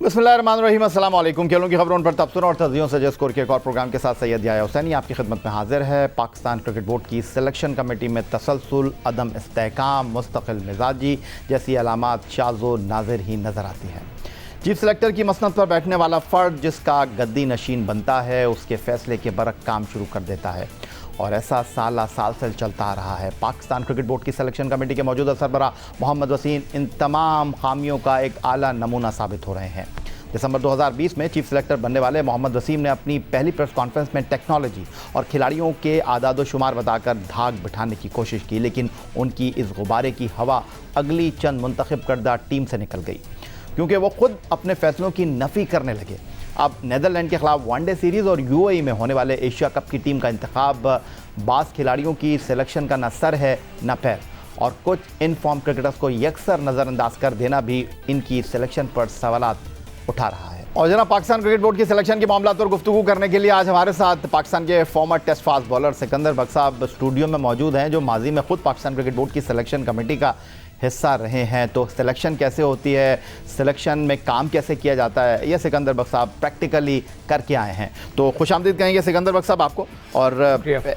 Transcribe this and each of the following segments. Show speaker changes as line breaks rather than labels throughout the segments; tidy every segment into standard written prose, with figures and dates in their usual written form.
बिस्मिल्लाहिर्रहमानिर्रहीम, अस्सलाम वालेकुम। खेलों की खबरों पर तबसरा और तज़ियों से जस्कोर के एक और प्रोग्राम के साथ सैयद याया हुसैनी आपकी खिदमत में हाजिर है। पाकिस्तान क्रिकेट बोर्ड की सिलेक्शन कमेटी में तसलसल, अदम इस्तेहकाम, मुस्तकिल मिजाजी जैसी अलामात शाज़ो नाज़िर ही नज़र आती हैं। चीफ सेलेक्टर की मसनद पर बैठने वाला फ़र्द जिसका गद्दी नशीन बनता है, उसके फ़ैसले के बरक काम शुरू कर देता है और ऐसा साल से चलता आ रहा है। पाकिस्तान क्रिकेट बोर्ड की सिलेक्शन कमेटी के मौजूदा सरबराह मोहम्मद वसीम इन तमाम खामियों का एक आला नमूना साबित हो रहे हैं। दिसंबर 2020 में चीफ सेलेक्टर बनने वाले मोहम्मद वसीम ने अपनी पहली प्रेस कॉन्फ्रेंस में टेक्नोलॉजी और खिलाड़ियों के आदाद व शुमार बताकर धाक बिठाने की कोशिश की, लेकिन उनकी इस गुब्बारे की हवा अगली चंद मुंतखब करदा टीम से निकल गई क्योंकि वो खुद अपने फैसलों की नफ़ी करने लगे। अब नीदरलैंड के खिलाफ वनडे सीरीज़ और यूएई में होने वाले एशिया कप की टीम का इंतखाब बास खिलाड़ियों की सिलेक्शन का न सर है न पैर, और कुछ इन फॉर्म क्रिकेटर्स को यकसर नज़रअंदाज कर देना भी इनकी सिलेक्शन पर सवालात उठा रहा है। और जनाब, पाकिस्तान क्रिकेट बोर्ड की सिलेक्शन के मामलों पर गुफ्तगू करने के लिए आज हमारे साथ पाकिस्तान के former test fast bowler Sikandar Bakhsh साहब स्टूडियो में मौजूद हैं, जो माजी में खुद पाकिस्तान क्रिकेट बोर्ड की सिलेक्शन कमेटी का हिस्सा रहे हैं। तो सिलेक्शन कैसे होती है, सिलेक्शन में काम कैसे किया जाता है, यह सिकंदर बख्श साहब प्रैक्टिकली करके आए हैं। तो खुशामदीद कहेंगे सिकंदर बख्श साहब आपको। और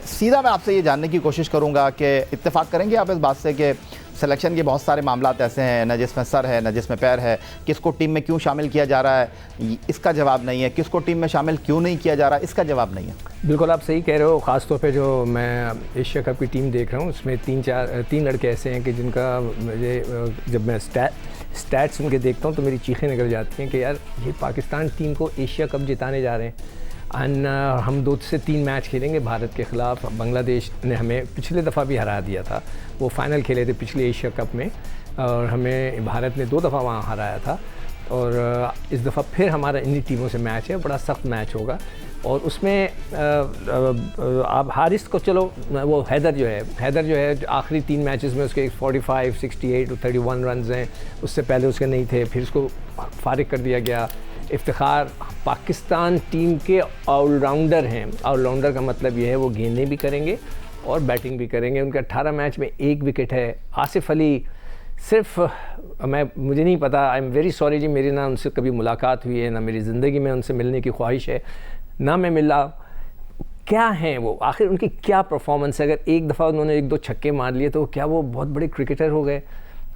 सीधा मैं आपसे ये जानने की कोशिश करूँगा कि इत्तेफाक करेंगे आप इस बात से कि सिलेक्शन के बहुत सारे मामलात ऐसे हैं न जिसमें सर है न जिसमें पैर है। किसको टीम में क्यों शामिल किया जा रहा है इसका जवाब नहीं है, किसको टीम में शामिल क्यों नहीं किया जा रहा इसका जवाब नहीं है। बिल्कुल
आप सही कह रहे हो। ख़ास तौर पे जो मैं एशिया कप की टीम देख रहा हूँ उसमें तीन लड़के ऐसे हैं कि जिनका मुझे जब मैं स्टैट्स उनके देखता हूँ तो मेरी चीखें निकल जाती हैं कि यार ये पाकिस्तान टीम को एशिया कप जिताने जा रहे हैं। हम 2 से 3 मैच खेलेंगे भारत के ख़िलाफ़। बांग्लादेश ने हमें पिछले दफ़ा भी हरा दिया था, वो फ़ाइनल खेले थे पिछले एशिया कप में और हमें भारत ने 2 दफ़ा वहाँ हराया था। और इस दफ़ा फिर हमारा इन्हीं टीमों से मैच है, बड़ा सख्त मैच होगा। और उसमें आप हारिस को चलो, वो हैदर जो है आखिरी 3 मैचेस में उसके 45, 68 और 31 रन हैं, उससे पहले उसके नहीं थे, फिर उसको फारिग कर दिया गया। इफ्तिखार पाकिस्तान टीम के ऑलराउंडर हैं। ऑलराउंडर का मतलब ये है वो गेंदें भी करेंगे और बैटिंग भी करेंगे। उनके 18 मैच में 1 विकेट है। आसिफ अली सिर्फ मुझे नहीं पता, आई एम वेरी सॉरी जी, मेरी ना उनसे कभी मुलाकात हुई है, ना मेरी ज़िंदगी में उनसे मिलने की ख्वाहिश है, ना मैं मिला। क्या हैं वो, आखिर उनकी क्या परफॉर्मेंस है? अगर एक दफ़ा उन्होंने 1-2 छक्के मार लिए तो क्या वो बहुत बड़े क्रिकेटर हो गए?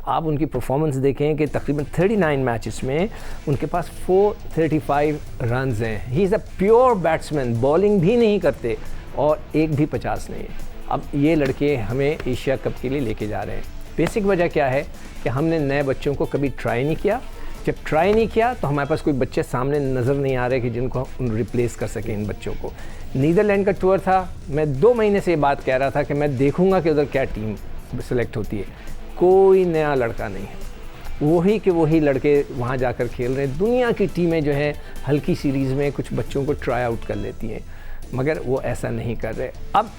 आप उनकी परफॉर्मेंस देखें कि तकरीबन 39 मैचेस में उनके पास 435 रन्स हैं। He is a pure batsman, bowling भी नहीं करते और एक भी 50 नहीं है। अब ये लड़के हमें एशिया कप के लिए लेके जा रहे हैं। बेसिक वजह क्या है कि हमने नए बच्चों को कभी ट्राई नहीं किया। जब ट्राई नहीं किया तो हमारे पास कोई बच्चे सामने नज़र नहीं आ रहे कि जिनको हम रिप्लेस कर सकें इन बच्चों को। नीदरलैंड का टूर था, मैं 2 महीने से ये बात कह रहा था कि मैं देखूँगा कि उधर क्या टीम सेलेक्ट होती है। कोई नया लड़का नहीं है, वही लड़के वहाँ जाकर खेल रहे हैं। दुनिया की टीमें जो हैं हल्की सीरीज़ में कुछ बच्चों को ट्राई आउट कर लेती हैं, मगर वो ऐसा नहीं कर रहे। अब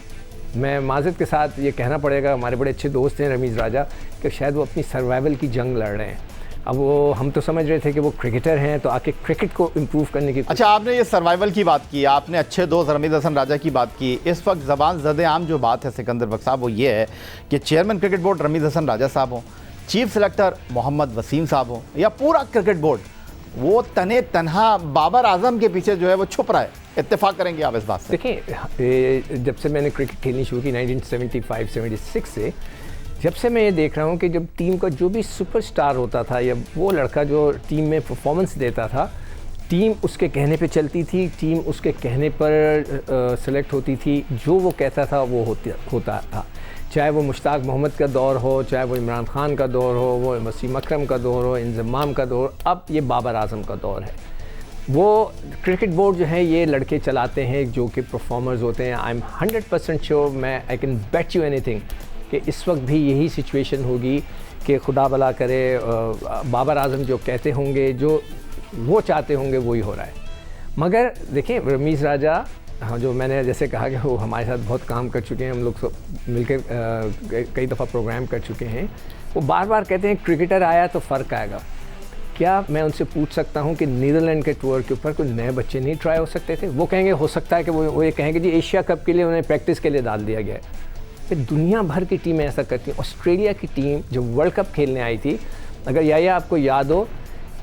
मैं माज़रत के साथ ये कहना पड़ेगा, हमारे बड़े अच्छे दोस्त हैं रमीज़ राजा, कि शायद वो अपनी सर्वाइवल की जंग लड़ रहे हैं। अब वो हम तो समझ रहे थे कि वो क्रिकेटर हैं तो आके क्रिकेट को इम्प्रूव करने की।
अच्छा, आपने ये सर्वाइवल की बात की, आपने अच्छे दोस्त रमीज़ हसन राजा की बात की। इस वक्त ज़बान ज़द आम जो बात है सिकंदर बख्श साहब, वो ये है कि chairman cricket board Rameez Hasan Raja साहब हों, चीफ सेलेक्टर मोहम्मद वसीम साहब हों, या पूरा क्रिकेट बोर्ड वो तने तनहा बाबर आजम के पीछे जो है वो छुप रहा है। इत्तेफाक करेंगे आप इस बात से?
देखिए, जब से मैंने क्रिकेट खेलनी शुरू की 1975-76 से, जब से मैं ये देख रहा हूँ कि जब टीम का जो भी सुपरस्टार होता था या वो लड़का जो टीम में परफॉर्मेंस देता था, टीम उसके कहने पे चलती थी, टीम उसके कहने पर सेलेक्ट होती थी। जो वो कहता था वो होता था। चाहे वो मुश्ताक मोहम्मद का दौर हो, चाहे वो इमरान खान का दौर हो, वो वसीम अकरम का दौर हो, इंज़माम का दौर, अब ये बाबर आजम का दौर है। वो क्रिकेट बोर्ड जो है ये लड़के चलाते हैं जो कि परफॉर्मर्स होते हैं। आई एम 100% श्योर, मैं I can bet you anything कि इस वक्त भी यही सिचुएशन होगी कि खुदा भला करे, बाबर आजम जो कहते होंगे, जो वो चाहते होंगे, वही हो रहा है। मगर देखें, रमीज़ राजा, हाँ, जो मैंने जैसे कहा कि वो हमारे साथ बहुत काम कर चुके हैं, हम लोग सब मिलकर कई दफ़ा प्रोग्राम कर चुके हैं। वो बार बार कहते हैं क्रिकेटर आया तो फ़र्क आएगा। क्या मैं उनसे पूछ सकता हूँ कि नीदरलैंड के टूर के ऊपर कोई नए बच्चे नहीं ट्राई हो सकते थे? वो कहेंगे हो सकता है कि वो ये कहेंगे जी एशिया कप के लिए उन्हें प्रैक्टिस के लिए डाल दिया गया है। फिर दुनिया भर की टीमें ऐसा करती हैं। ऑस्ट्रेलिया की टीम जो वर्ल्ड कप खेलने आई थी, अगर या आपको याद हो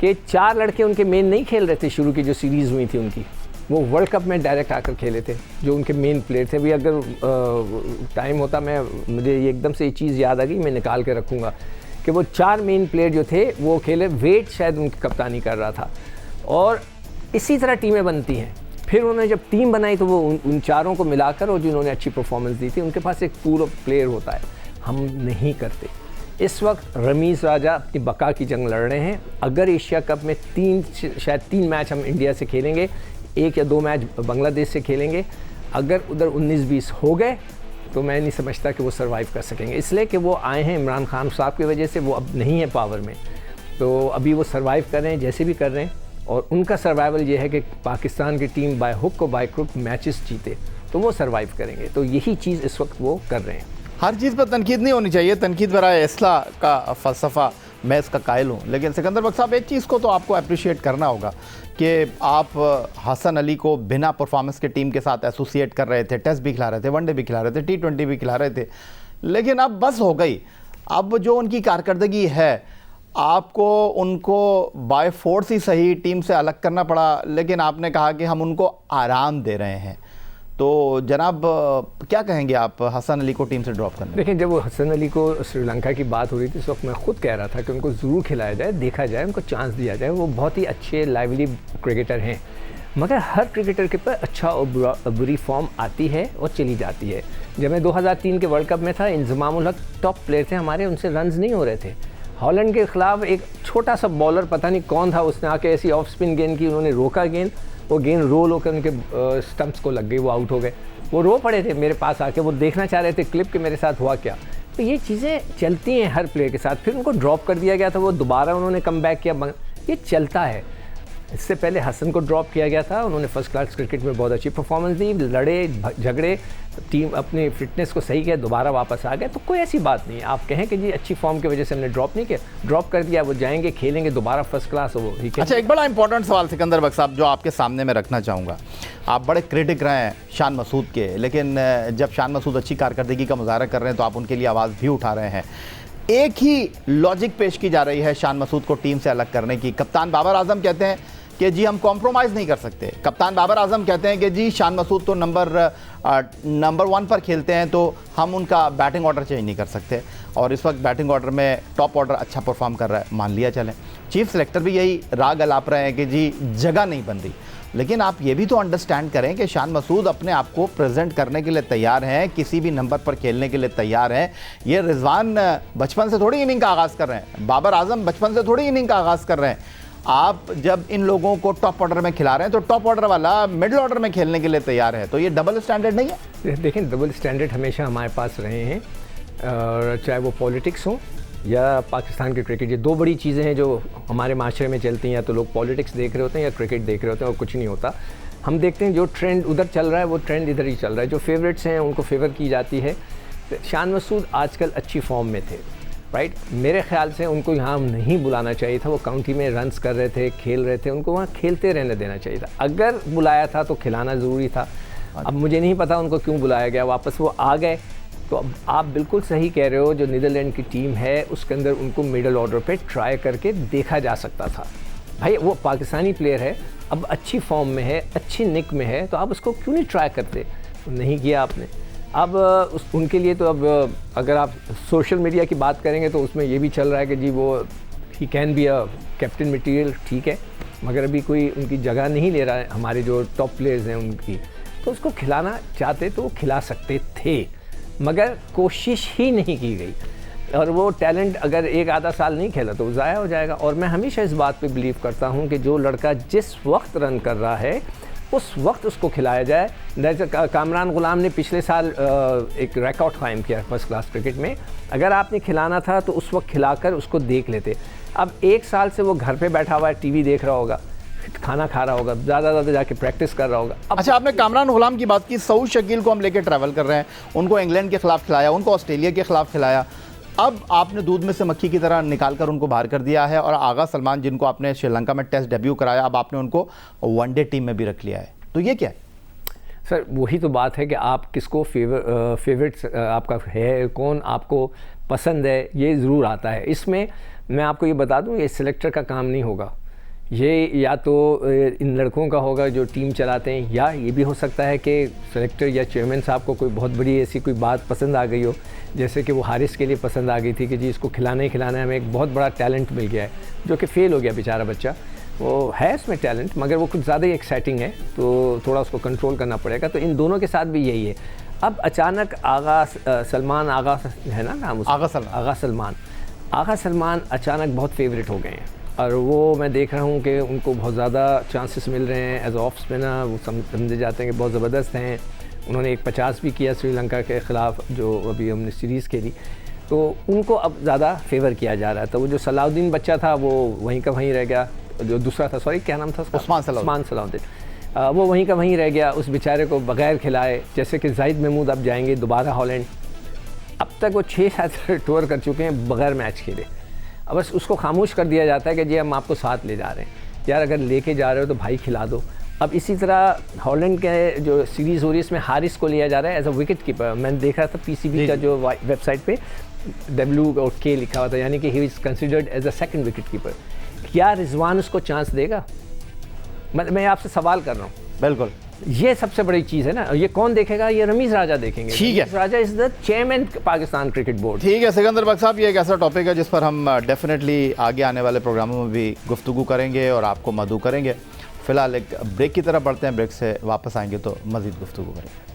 कि 4 लड़के उनके मेन नहीं खेल रहे थे शुरू की जो सीरीज़ हुई थी उनकी, वो वर्ल्ड कप में डायरेक्ट आकर खेले थे जो उनके मेन प्लेयर थे। भी अगर टाइम होता मुझे ये एकदम से ये चीज़ याद आ गई, मैं निकाल के रखूँगा कि वो 4 मेन प्लेयर जो थे वो खेले, वेट शायद उनकी कप्तानी कर रहा था। और इसी तरह टीमें बनती हैं। फिर उन्होंने जब टीम बनाई तो वो उन चारों को मिलाकर, और जिन्होंने अच्छी परफॉर्मेंस दी थी, उनके पास एक पूल ऑफ प्लेयर होता है। हम नहीं करते। इस वक्त रमीज़ राजा अपनी बका की जंग लड़ रहे हैं। अगर एशिया कप में शायद 3 मैच हम इंडिया से खेलेंगे, 1 या 2 मैच बांग्लादेश से खेलेंगे, अगर उधर 19-20 हो गए तो मैं नहीं समझता कि वो सर्वाइव कर सकेंगे। इसलिए कि वो आए हैं इमरान खान साहब की वजह से, वो अब नहीं है पावर में, तो अभी वो सर्वाइव कर रहे हैं जैसे भी कर रहे हैं। और उनका सर्वाइवल ये है कि पाकिस्तान की टीम बाय हुक और बाय क्रुक मैचेस जीते, तो वो सर्वाइव करेंगे। तो यही चीज़ इस वक्त वो कर रहे हैं।
हर चीज़ पर तनकीद नहीं होनी चाहिए, तनकीद बराए इस्लाह का फ़लसफ़ा मैं इसका कायल हूँ। लेकिन सिकंदर बख्श साहब, एक चीज़ को तो आपको अप्रिशिएट करना होगा कि आप हसन अली को बिना परफॉर्मेंस के टीम के साथ एसोसिएट कर रहे थे, टेस्ट भी खिला रहे थे, वनडे भी खिला रहे थे, T20 भी खिला रहे थे, लेकिन अब बस हो गई। अब जो उनकी कारकर्दगी है, आपको उनको बाय फोर्स ही सही टीम से अलग करना पड़ा, लेकिन आपने कहा कि हम उनको आराम दे रहे हैं। तो जनाब क्या कहेंगे आप हसन अली को टीम से ड्रॉप करने?
देखिए, जब वो हसन अली को श्रीलंका की बात हो रही थी, इस वक्त मैं खुद कह रहा था कि उनको ज़रूर खिलाया जाए, देखा जाए, उनको चांस दिया जाए। वो बहुत ही अच्छे लाइवली क्रिकेटर हैं, मगर हर क्रिकेटर के पास अच्छा और बुरी फॉर्म आती है और चली जाती है। जब मैं 2003 के वर्ल्ड कप में था, इंजमामुल हक टॉप प्लेयर थे हमारे, उनसे रन्स नहीं हो रहे थे। हॉलैंड के ख़िलाफ़ एक छोटा सा बॉलर, पता नहीं कौन था, उसने आके ऐसी ऑफ स्पिन गेंद की, उन्होंने रोका गेंद, वो गेंद रोल होकर उनके स्टंप्स को लग गई, वो आउट हो गए। वो रो पड़े थे मेरे पास आके, वो देखना चाह रहे थे क्लिप के मेरे साथ हुआ क्या। तो ये चीज़ें चलती हैं हर प्लेयर के साथ। फिर उनको ड्रॉप कर दिया गया था, वो दोबारा उन्होंने कम बैक किया, ये चलता है। इससे पहले हसन को ड्रॉप किया गया था, उन्होंने फर्स्ट क्लास क्रिकेट में बहुत अच्छी परफॉर्मेंस दी, लड़े झगड़े, टीम अपनी फिटनेस को सही किया, दोबारा वापस आ गए। तो कोई ऐसी बात नहीं है, आप कहें कि जी अच्छी फॉर्म की वजह से हमने ड्रॉप नहीं किया, ड्रॉप कर दिया, वो जाएंगे खेलेंगे दोबारा फर्स्ट क्लास। वो ठीक है।
अच्छा, एक बड़ा इंपॉर्टेंट सवाल सिकंदर बख्श साहब जो आपके सामने मैं रखना चाहूँगा। आप बड़े क्रिटिक रहे हैं शान मसूद के, लेकिन जब शान मसूद अच्छी कारकर्दगी का मुजाहरा कर रहे हैं तो आप उनके लिए आवाज़ भी उठा रहे हैं। एक ही लॉजिक पेश की जा रही है शान मसूद को टीम से अलग करने की। कप्तान बाबर आजम कहते हैं कि जी हम कॉम्प्रोमाइज़ नहीं कर सकते। कप्तान बाबर आजम कहते हैं कि जी शान मसूद तो नंबर 1 पर खेलते हैं, तो हम उनका बैटिंग ऑर्डर चेंज नहीं कर सकते। और इस वक्त बैटिंग ऑर्डर में टॉप ऑर्डर अच्छा परफॉर्म कर रहा है, मान लिया चलें। चीफ सेलेक्टर भी यही राग अलाप रहे हैं कि जी जगह नहीं बन रही। लेकिन आप ये भी तो अंडरस्टैंड करें कि शान मसूद अपने आप को प्रेजेंट करने के लिए तैयार हैं, किसी भी नंबर पर खेलने के लिए तैयार हैं। ये रिजवान बचपन से थोड़ी इनिंग का आगाज़ कर रहे हैं, बाबर आजम बचपन से थोड़ी इनिंग का आगाज़ कर रहे हैं। आप जब इन लोगों को टॉप ऑर्डर में खिला रहे हैं तो टॉप ऑर्डर वाला मिडिल ऑर्डर में खेलने के लिए तैयार है, तो ये डबल स्टैंडर्ड नहीं है?
देखें, डबल स्टैंडर्ड हमेशा हमारे पास रहे हैं, और चाहे वो पॉलिटिक्स हो या पाकिस्तान के क्रिकेट। ये 2 बड़ी चीज़ें हैं जो हमारे माशरे में चलती हैं, या तो लोग पॉलिटिक्स देख रहे होते हैं या क्रिकेट देख रहे होते हैं, और कुछ नहीं होता। हम देखते हैं जो ट्रेंड उधर चल रहा है वो ट्रेंड इधर ही चल रहा है। जो फेवरेट्स हैं उनको फेवर की जाती है। शान मसूद आजकल अच्छी फॉर्म में थे, राइट। मेरे ख्याल से उनको यहाँ नहीं बुलाना चाहिए था। वो काउंटी में रन्स कर रहे थे, खेल रहे थे, उनको वहाँ खेलते रहने देना चाहिए था। अगर बुलाया था तो खिलाना ज़रूरी था। अब मुझे नहीं पता उनको क्यों बुलाया गया, वापस वो आ गए। तो अब आप बिल्कुल सही कह रहे हो, जो नीदरलैंड की टीम है उसके अंदर उनको मिडल ऑर्डर पे ट्राई करके देखा जा सकता था। भाई वो पाकिस्तानी प्लेयर है, अब अच्छी फॉर्म में है, अच्छी निक में है, तो आप उसको क्यों नहीं ट्राई करते? नहीं किया आपने। अब उनके लिए तो अब अगर आप सोशल मीडिया की बात करेंगे तो उसमें ये भी चल रहा है कि जी वो he can be a captain material, ठीक है, मगर अभी कोई उनकी जगह नहीं ले रहा है। हमारे जो टॉप प्लेयर्स हैं उनकी, तो उसको खिलाना चाहते तो वो खिला सकते थे, मगर कोशिश ही नहीं की गई। और वो टैलेंट अगर 1 आधा साल नहीं खेला तो वो ज़ाया हो जाएगा। और मैं हमेशा इस बात पे बिलीव करता हूँ कि जो लड़का जिस वक्त रन कर रहा है उस वक्त उसको खिलाया जाए। जैसे कामरान गुलाम ने पिछले साल एक रिकॉर्ड कायम किया फर्स्ट क्लास क्रिकेट में। अगर आपने खिलाना था तो उस वक्त खिलाकर उसको देख लेते। अब 1 साल से वो घर पे बैठा हुआ है, टीवी देख रहा होगा, खाना खा रहा होगा, ज़्यादा जाके प्रैक्टिस कर रहा होगा।
अच्छा, आपने कामरान गुलाम की बात की। सऊद शकील को हम लेके ट्रैवल कर रहे हैं, उनको इंग्लैंड के खिलाफ खिलाया, उनको ऑस्ट्रेलिया के खिलाफ खिलाया। अब आपने दूध में से मक्खी की तरह निकाल कर उनको बाहर कर दिया है। और आगा सलमान जिनको आपने श्रीलंका में टेस्ट डेब्यू कराया, अब आपने उनको वनडे टीम में भी रख लिया है। तो ये क्या है?
सर वही तो बात है कि आप किसको फेवरेट आपका है, कौन आपको पसंद है, ये ज़रूर आता है। इसमें मैं आपको ये बता दूं, ये सिलेक्टर का काम नहीं होगा। ये या तो इन लड़कों का होगा जो टीम चलाते हैं, या ये भी हो सकता है कि सेलेक्टर या चेयरमैन साहब को कोई बहुत बड़ी ऐसी कोई बात पसंद आ गई हो, जैसे कि वो हारिस के लिए पसंद आ गई थी कि जी इसको खिलाना ही खिलाना है, हमें एक बहुत बड़ा टैलेंट मिल गया है, जो कि फ़ेल हो गया बेचारा बच्चा। वो है इसमें टैलेंट, मगर वो कुछ ज़्यादा ही एक्साइटिंग है, तो थोड़ा उसको कंट्रोल करना पड़ेगा। तो इन दोनों के साथ भी यही है। अब अचानक सलमान आगा है ना नाम उसका, आगा सलमान अचानक बहुत फेवरेट हो गए हैं, और वो मैं देख रहा हूँ कि उनको बहुत ज़्यादा चांसेस मिल रहे हैं एज ऑफ स्पिनर। वो समझे जाते हैं कि बहुत ज़बरदस्त हैं। उन्होंने एक 50 भी किया श्रीलंका के ख़िलाफ़, जो अभी हमने सीरीज़ खेली, तो उनको अब ज़्यादा फेवर किया जा रहा है। तो वो जो सलाउद्दीन बच्चा था वो वहीं का वहीं रह गया, जो दूसरा था, सॉरी क्या नाम था उसका, उस्मान सलाउद्दीन, वो वहीं का वहीं रह गया। उस बेचारे को बगैर खिलाए, जैसे कि जाहिद महमूद अब जाएंगे दोबारा हॉलैंड, अब तक वो 6-7 टूर कर चुके हैं बगैर मैच खेले। अब बस उसको खामोश कर दिया जाता है कि जी हम आपको साथ ले जा रहे हैं, यार अगर लेके जा रहे हो तो भाई खिला दो। अब इसी तरह हॉलैंड के जो सीरीज़ हो रही है इसमें हारिस को लिया जा रहा है एज अ विकेट कीपर। मैंने देख रहा था पीसीबी का जो वेबसाइट पे WK लिखा हुआ था, यानी कि he is considered as a second wicket keeper. क्या रिजवान उसको चांस देगा? मैं आपसे सवाल कर रहा हूँ।
बिल्कुल,
ये सबसे बड़ी चीज़ है ना। ये कौन देखेगा? ये रमीज़ राजा देखेंगे।
ठीक है,
Rameez Raja is the chairman Pakistan cricket board.
ठीक है सिकंदर बख्श साहब, ये एक ऐसा टॉपिक है जिस पर हम डेफिनेटली आगे आने वाले प्रोग्रामों में भी गुफ्तगू करेंगे और आपको मदऊ करेंगे। फ़िलहाल एक ब्रेक की तरफ बढ़ते हैं, ब्रेक से वापस आएंगे तो मज़ीद गुफ्तगू करेंगे।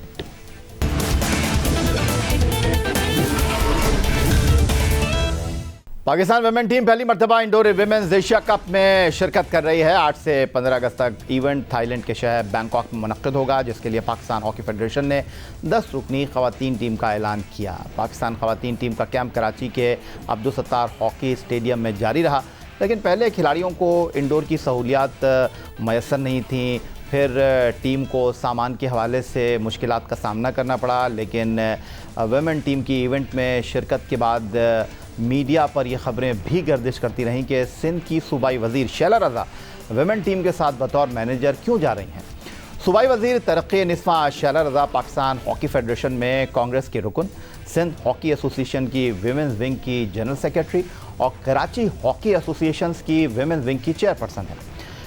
पाकिस्तान वुमेन टीम पहली मरतबा इंडोर विमेंस एशिया कप में शिरकत कर रही है। 8 से 15 अगस्त तक इवेंट थाईलैंड के शहर बैंकॉक में मुनक्किद होगा, जिसके लिए पाकिस्तान हॉकी फेडरेशन ने 10 रुकनी ख़वातीन टीम का ऐलान किया। पाकिस्तान ख़वातीन टीम का कैंप कराची के अब्दुल सत्तार हॉकी स्टेडियम में जारी रहा, लेकिन पहले खिलाड़ियों को इंडोर की सहूलियात मैसर नहीं थी। फिर टीम को सामान के हवाले से मुश्किलात का सामना करना पड़ा। लेकिन वुमेन टीम की इवेंट में शिरकत के बाद मीडिया पर ये खबरें भी गर्दिश करती रहीं कि सिंध की सूबाई वज़ीर शैला रज़ा वुमेन टीम के साथ बतौर मैनेजर क्यों जा रही हैं। सूबाई वज़ीर तरक्की निस्वा शैला रज़ा पाकिस्तान हॉकी फेडरेशन में कांग्रेस के रुकन, सिंध हॉकी एसोसिएशन की विमेंस विंग की जनरल सेक्रेटरी और कराची हॉकी एसोसिएशंस की विमेंस विंग की चेयरपर्सन है।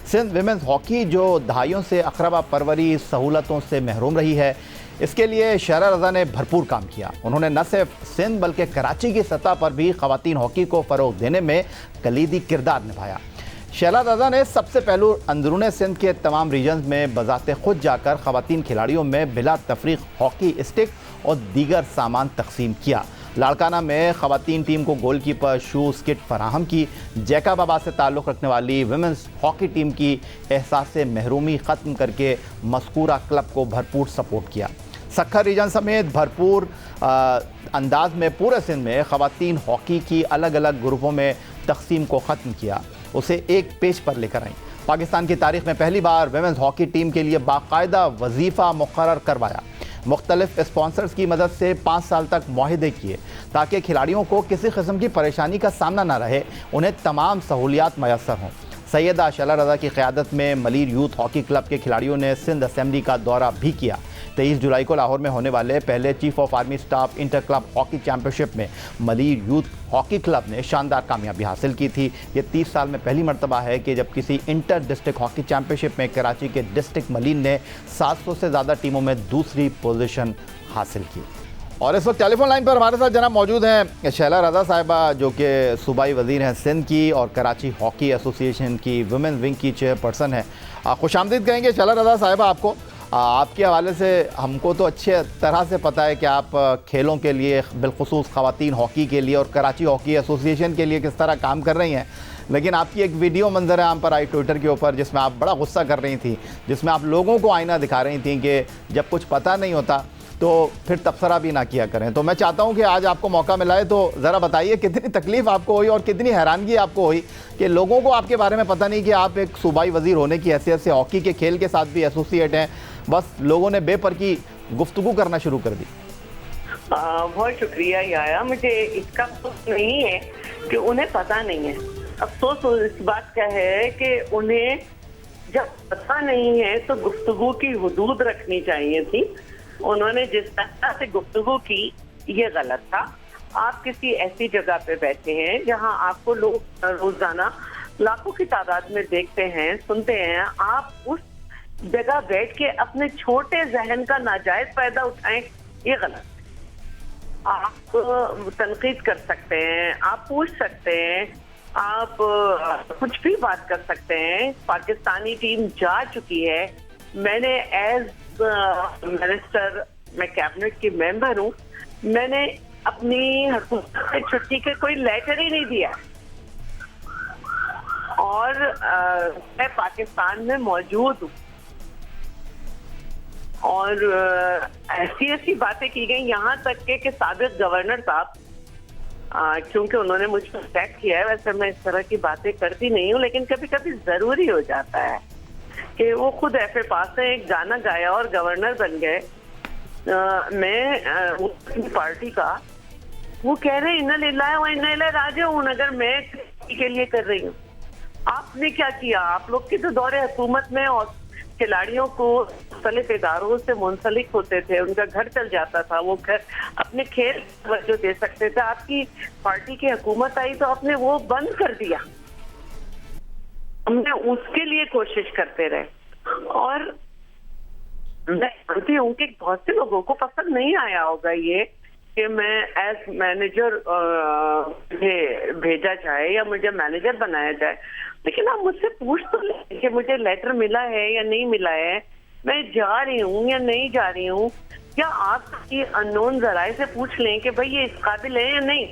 सिंध विमेंस हॉकी जो दहाइयों से अकरबा परवरी सहूलतों से महरूम रही है, इसके लिए शैला रज़ा ने भरपूर काम किया। उन्होंने न सिर्फ सिंध बल्कि कराची की सतह पर भी ख़वातीन हॉकी को फ़रोग़ देने में कलीदी किरदार निभाया। शैला रज़ा ने सबसे पहलू अंदरूनी सिंध के तमाम रीजन्स में बज़ाते खुद जाकर ख़वातीन खिलाड़ियों में बिला तफरीक हॉकी स्टिक और दीगर सामान तकसीम किया। लाड़काना में ख़वातीन टीम को गोलकीपर, शूज़, किट फराहम की। जैकबाबाद से ताल्लुक़ रखने वाली वुमेंस हॉकी टीम की एहसास महरूमी ख़त्म करके मज़कूरा क्लब को भरपूर सपोर्ट किया। सक्खर रीजन समेत भरपूर अंदाज में पूरे सिंध में ख़वातीन हॉकी की अलग अलग ग्रुपों में तकसीम को ख़त्म किया, उसे एक पेज पर लेकर आई। पाकिस्तान की तारीख़ में पहली बार वुमेंस हॉकी टीम के लिए बाकायदा वजीफ़ा मुक़र्रर करवाया। मुख्तलिफ स्पॉन्सर्स की मदद से 5 साल तक मुआहदे किए ताकि खिलाड़ियों को किसी किस्म की परेशानी का सामना न रहे, उन्हें तमाम सहूलियात मैसर हों। सैयदा शैला रज़ा की क़यादत में मलीर यूथ हॉकी क्लब के खिलाड़ियों ने सिंध असेंबली का दौरा भी किया। 23 जुलाई को लाहौर में होने वाले पहले chief of army staff inter club hockey championship में मलीर यूथ हॉकी क्लब ने शानदार कामयाबी हासिल की थी। ये 30 साल में पहली मरतबा है कि जब किसी इंटर डिस्ट्रिक्ट हॉकी चैम्पियनशिप में कराची के डिस्ट्रिक्ट मलीर ने 700 से ज़्यादा टीमों में दूसरी पोजीशन हासिल की। और इस वक्त टेलीफोन लाइन पर हमारे साथ जनाब मौजूद हैं शैला रज़ा साहिबा, जो कि सूबाई वज़ीर हैं सिंध की और कराची हॉकी एसोसिएशन की वुमेन विंग की चेयरपर्सन है। खुशामदीद कहेंगे शैला रज़ा साहिबा आपको। आपके हवाले से हमको तो अच्छे तरह से पता है कि आप खेलों के लिए, बिलखुसूस ख़वातीन हॉकी के लिए और कराची हॉकी एसोसिएशन के लिए किस तरह काम कर रही हैं, लेकिन आपकी एक वीडियो मंजर आम पर आई ट्विटर के ऊपर जिसमें आप बड़ा गुस्सा कर रही थी, जिसमें आप लोगों को आईना दिखा रही थी कि जब कुछ पता नहीं होता तो फिर तबसरा भी ना किया करें। तो मैं चाहता हूं कि आज आपको मौका मिला है तो ज़रा बताइए कितनी तकलीफ़ आपको हुई और कितनी हैरानगी आपको हुई कि लोगों को आपके बारे में पता नहीं कि आप एक सूबाई वज़ीर होने की हैसियत से हॉकी के खेल के साथ भी एसोसिएट हैं, बस लोगों ने बेपर की गुफ्तगू करना शुरू कर दी।
बहुत शुक्रिया याया, मुझे इसका अफसोस नहीं है कि उन्हें पता नहीं है। अफसोस इस बात का है कि उन्हें जब पता नहीं है तो गुफ्तगू की हुदूद रखनी चाहिए थी। उन्होंने जिस तरह से गुफ्तगू की ये गलत था। आप किसी ऐसी जगह पे बैठे हैं जहां आपको लोग रोजाना लाखों की तादाद में देखते हैं, सुनते हैं, आप उस जगह बैठ के अपने छोटे जहन का नाजायज फायदा उठाएं, ये गलत है। आप तनकीद कर सकते हैं, आप पूछ सकते हैं, आप कुछ भी बात कर सकते हैं। पाकिस्तानी टीम जा चुकी है। मैंने एज मिनिस्टर, मैं कैबिनेट की मेंबर हूँ, मैंने अपनी हुकूमत से छुट्टी के कोई लेटर ही नहीं दिया और मैं पाकिस्तान में मौजूद हूँ। और ऐसी बातें की गई, यहाँ तक कि साबिक गवर्नर साहब, क्योंकि उन्होंने मुझ पर अटैक किया है, वैसे मैं इस तरह की बातें करती नहीं हूँ, लेकिन कभी कभी जरूरी हो जाता है कि वो खुद एफए पास से एक गाना गाया और गवर्नर बन गए। मैं अपनी पार्टी का, वो कह रहे इन्ना लिल्लाह व इन्ना इलैहि राजिऊन, अगर मैं के लिए कर रही हूँ। आपने क्या किया? आप लोग के तो दौरे हुकूमत में और खिलाड़ियों को मुख्तलिफ इदारों से मुंसलिक होते थे, उनका घर चल जाता था, वो घर अपने खेल तवज्जो दे सकते थे। आपकी पार्टी की हुकूमत आई तो आपने वो बंद कर दिया। हमने उसके लिए कोशिश करते रहे और मैं जानती हूँ कि बहुत से लोगों को पसंद नहीं आया होगा ये कि मैं एज मैनेजर भेजा जाए या मुझे मैनेजर बनाया जाए, लेकिन आप मुझसे पूछ तो लें कि मुझे लेटर मिला है या नहीं मिला है, मैं जा रही हूँ या नहीं जा रही हूँ, या आप ये अननोन जराए से पूछ लें कि भाई ये इस काबिल है या नहीं।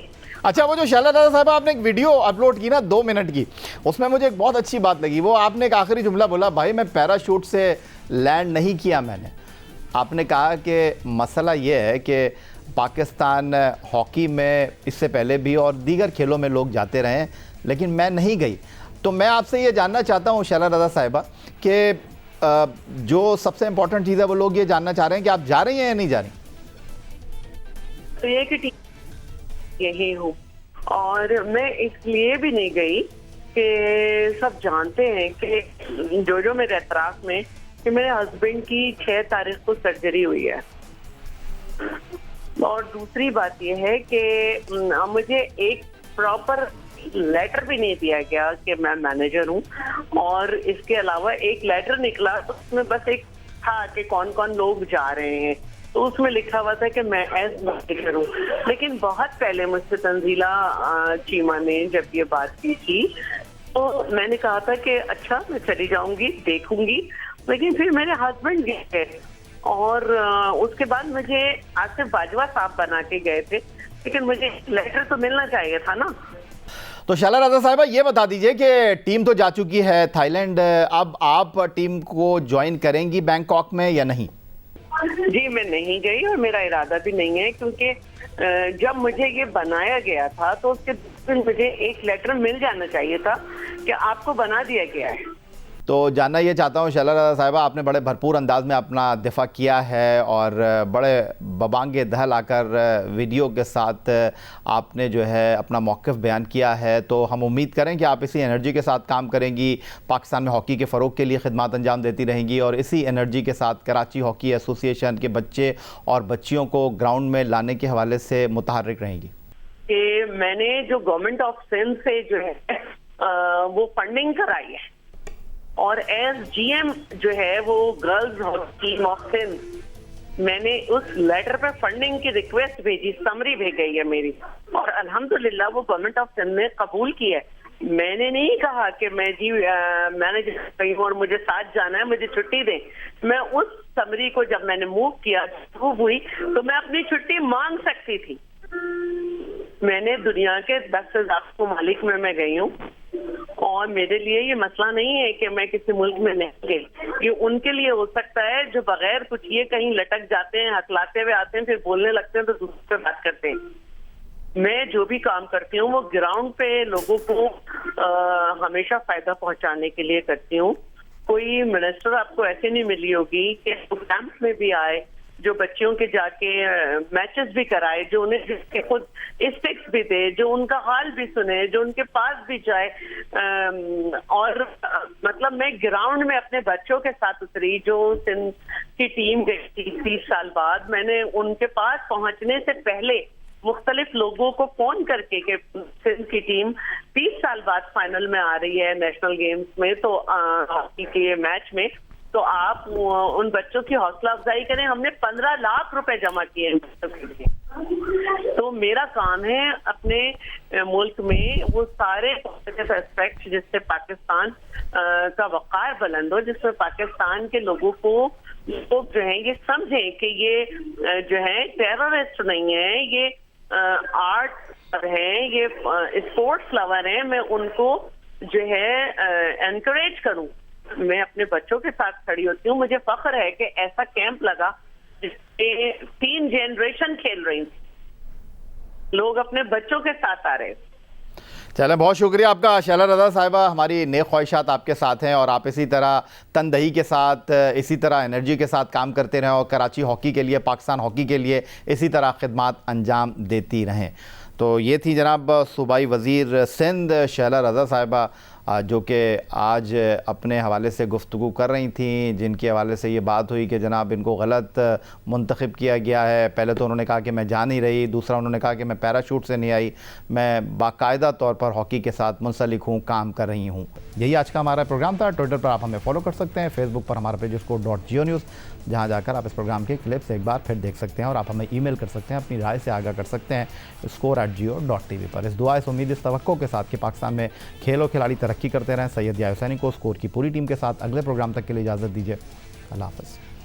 अच्छा, वो जो शैला रज़ा साहब आपने एक वीडियो अपलोड की ना 2 मिनट की, उसमें मुझे एक बहुत अच्छी बात लगी। वो आपने एक आखिरी जुमला बोला, भाई मैं पैराशूट से लैंड नहीं किया मैंने। आपने कहा कि मसला ये है कि पाकिस्तान हॉकी में इससे पहले भी और दीगर खेलों में लोग जाते रहे, लेकिन मैं नहीं गई। तो मैं आपसे ये जानना चाहता हूँ शैला रज़ा साहिबा कि जो सबसे इम्पोर्टेंट चीज़ है वो लोग ये जानना चाह रहे हैं कि आप जा रही हैं या नहीं जा रही?
तो ये कि यही हूँ और मैं इसलिए भी नहीं गई कि सब जानते हैं कि जो मेरे एतराफ़ में कि मेरे हस्बैंड की 6 तारीख को सर्जरी हुई है। और दूसरी बात यह है कि मुझे एक प्रॉपर लेटर भी नहीं दिया गया कि मैं मैनेजर हूँ, और इसके अलावा एक लेटर निकला तो उसमें बस एक था कि कौन कौन लोग जा रहे हैं, तो उसमें लिखा हुआ था कि मैं एज मैनेजर हूँ। लेकिन बहुत पहले मुझसे तंजीला चीमा ने जब ये बात की थी तो मैंने कहा था कि अच्छा मैं चली जाऊंगी, देखूंगी, लेकिन फिर मेरे हस्बैंड गए और उसके बाद मुझे आसिफ बाजवा साहब बना के गए थे, लेकिन मुझे लेटर तो मिलना चाहिए था ना।
तो शैला रज़ा साहिबा ये बता दीजिए कि टीम तो जा चुकी है थाईलैंड, अब आप टीम को ज्वाइन करेंगी बैंकॉक में या नहीं?
जी मैं नहीं गई और मेरा इरादा भी नहीं है, क्योंकि जब मुझे ये बनाया गया था तो उसके दिन मुझे एक लेटर मिल जाना चाहिए था कि आपको बना दिया गया है।
तो जानना ये चाहता हूँ शैला रज़ा साहिबा, आपने बड़े भरपूर अंदाज में अपना दिफा किया है और बड़े बबांगे दहल आकर वीडियो के साथ आपने जो है अपना मौक़िफ़ बयान किया है। तो हम उम्मीद करें कि आप इसी एनर्जी के साथ काम करेंगी, पाकिस्तान में हॉकी के फ़रोग़ के लिए खिदमत अंजाम देती रहेंगी और इसी एनर्जी के साथ कराची हॉकी एसोसिएशन के बच्चे और बच्चियों को ग्राउंड में लाने के हवाले से मुतहर्रिक रहेंगी।
कि मैंने जो गवर्नमेंट ऑफ सिंध से जो है वो फंडिंग कराई है और एज जीएम जो है वो girls hockey team of Sindh, मैंने उस लेटर पे फंडिंग की रिक्वेस्ट भेजी, समरी भेज गई है मेरी और अल्हम्दुलिल्लाह वो गवर्नमेंट ऑफ सिंध ने कबूल की है। मैंने नहीं कहा कि मैं जी मैनेजर गई हूँ और मुझे साथ जाना है, मुझे छुट्टी दें। मैं उस समरी को जब मैंने मूव किया हुई तो मैं अपनी छुट्टी मांग सकती थी। मैंने दुनिया के 10 से ज्यादा ममालिक में मैं गई हूँ और मेरे लिए ये मसला नहीं है कि मैं किसी मुल्क में नहीं गई। ये उनके लिए हो सकता है जो बगैर कुछ ये कहीं लटक जाते हैं, हकलाते हुए आते हैं, फिर बोलने लगते हैं तो दूसरे पे बात करते हैं। मैं जो भी काम करती हूँ वो ग्राउंड पे लोगों को हमेशा फायदा पहुंचाने के लिए करती हूँ। कोई मिनिस्टर आपको ऐसे नहीं मिली होगी कि कैंप में भी आए, जो बच्चियों के जाके मैचेस भी कराए, जो उन्हें खुद स्टिक्स भी दे, जो उनका हाल भी सुने, जो उनके पास भी जाए। और मतलब मैं ग्राउंड में अपने बच्चों के साथ उतरी, जो सिंध की टीम गई थी 30 साल बाद। मैंने उनके पास पहुंचने से पहले मुख्तलिफ लोगों को फोन करके कि सिंध की टीम 30 साल बाद फाइनल में आ रही है नेशनल गेम्स में, तो हॉकी के मैच में, तो आप उन बच्चों की हौसला अफजाई करें। हमने 15 लाख रुपए जमा किए हैं बच्चों के लिए। तो मेरा काम है अपने मुल्क में वो सारे पॉजिटिव एस्पेक्ट जिससे पाकिस्तान का वक़ार बुलंद हो, जिसमें पाकिस्तान के लोगों को लोग जो है ये समझें कि ये जो है टेररिस्ट नहीं है, ये आर्ट है, ये स्पोर्ट्स लवर हैं। मैं उनको जो है एनकरेज करूं। मैं अपने बच्चों के साथ खड़ी होती हूँ। मुझे फख्र है कि ऐसा कैंप लगा जिसमें 3 जनरेशन खेल रही थी, लोग अपने बच्चों के साथ आ रहे।
चले, बहुत शुक्रिया आपका शैला रज़ा साहिबा। हमारी नेक ख्वाहिशात आपके साथ हैं और आप इसी तरह तनदही के साथ, इसी तरह एनर्जी के साथ काम करते रहें और कराची हॉकी के लिए, पाकिस्तान हॉकी के लिए इसी तरह खिदमात अंजाम देती रहें। तो ये थी जनाब सूबाई वज़ीर सिंध शैला रज़ा साहिबा, जो कि आज अपने हवाले से गुफ्तगू कर रही थी, जिनके हवाले से ये बात हुई कि जनाब इनको गलत मुंतखब किया गया है। पहले तो उन्होंने कहा कि मैं जा नहीं रही, दूसरा उन्होंने कहा कि मैं पैराशूट से नहीं आई, मैं बाकायदा तौर पर हॉकी के साथ मुंसलिक हूँ, काम कर रही हूँ। यही आज का हमारा प्रोग्राम था। ट्विटर पर आप हमें फॉलो कर सकते हैं, फेसबुक पर हमारा पेज score.geo न्यूज़, जहाँ जाकर आप इस प्रोग्राम के क्लिप्स एक बार फिर देख सकते हैं और आप हमें ईमेल कर सकते हैं, अपनी राय से आगाह कर सकते हैं score@geo.tv पर। इस दुआ, इस उम्मीद, इस तवक्को के साथ कि पाकिस्तान में खेलों खिलाड़ी तरक्की करते रहें। सैयद या हुसैनी को स्कोर की पूरी टीम के साथ अगले प्रोग्राम तक के लिए इजाज़त दीजिए। अल्लाह हाफ़िज़।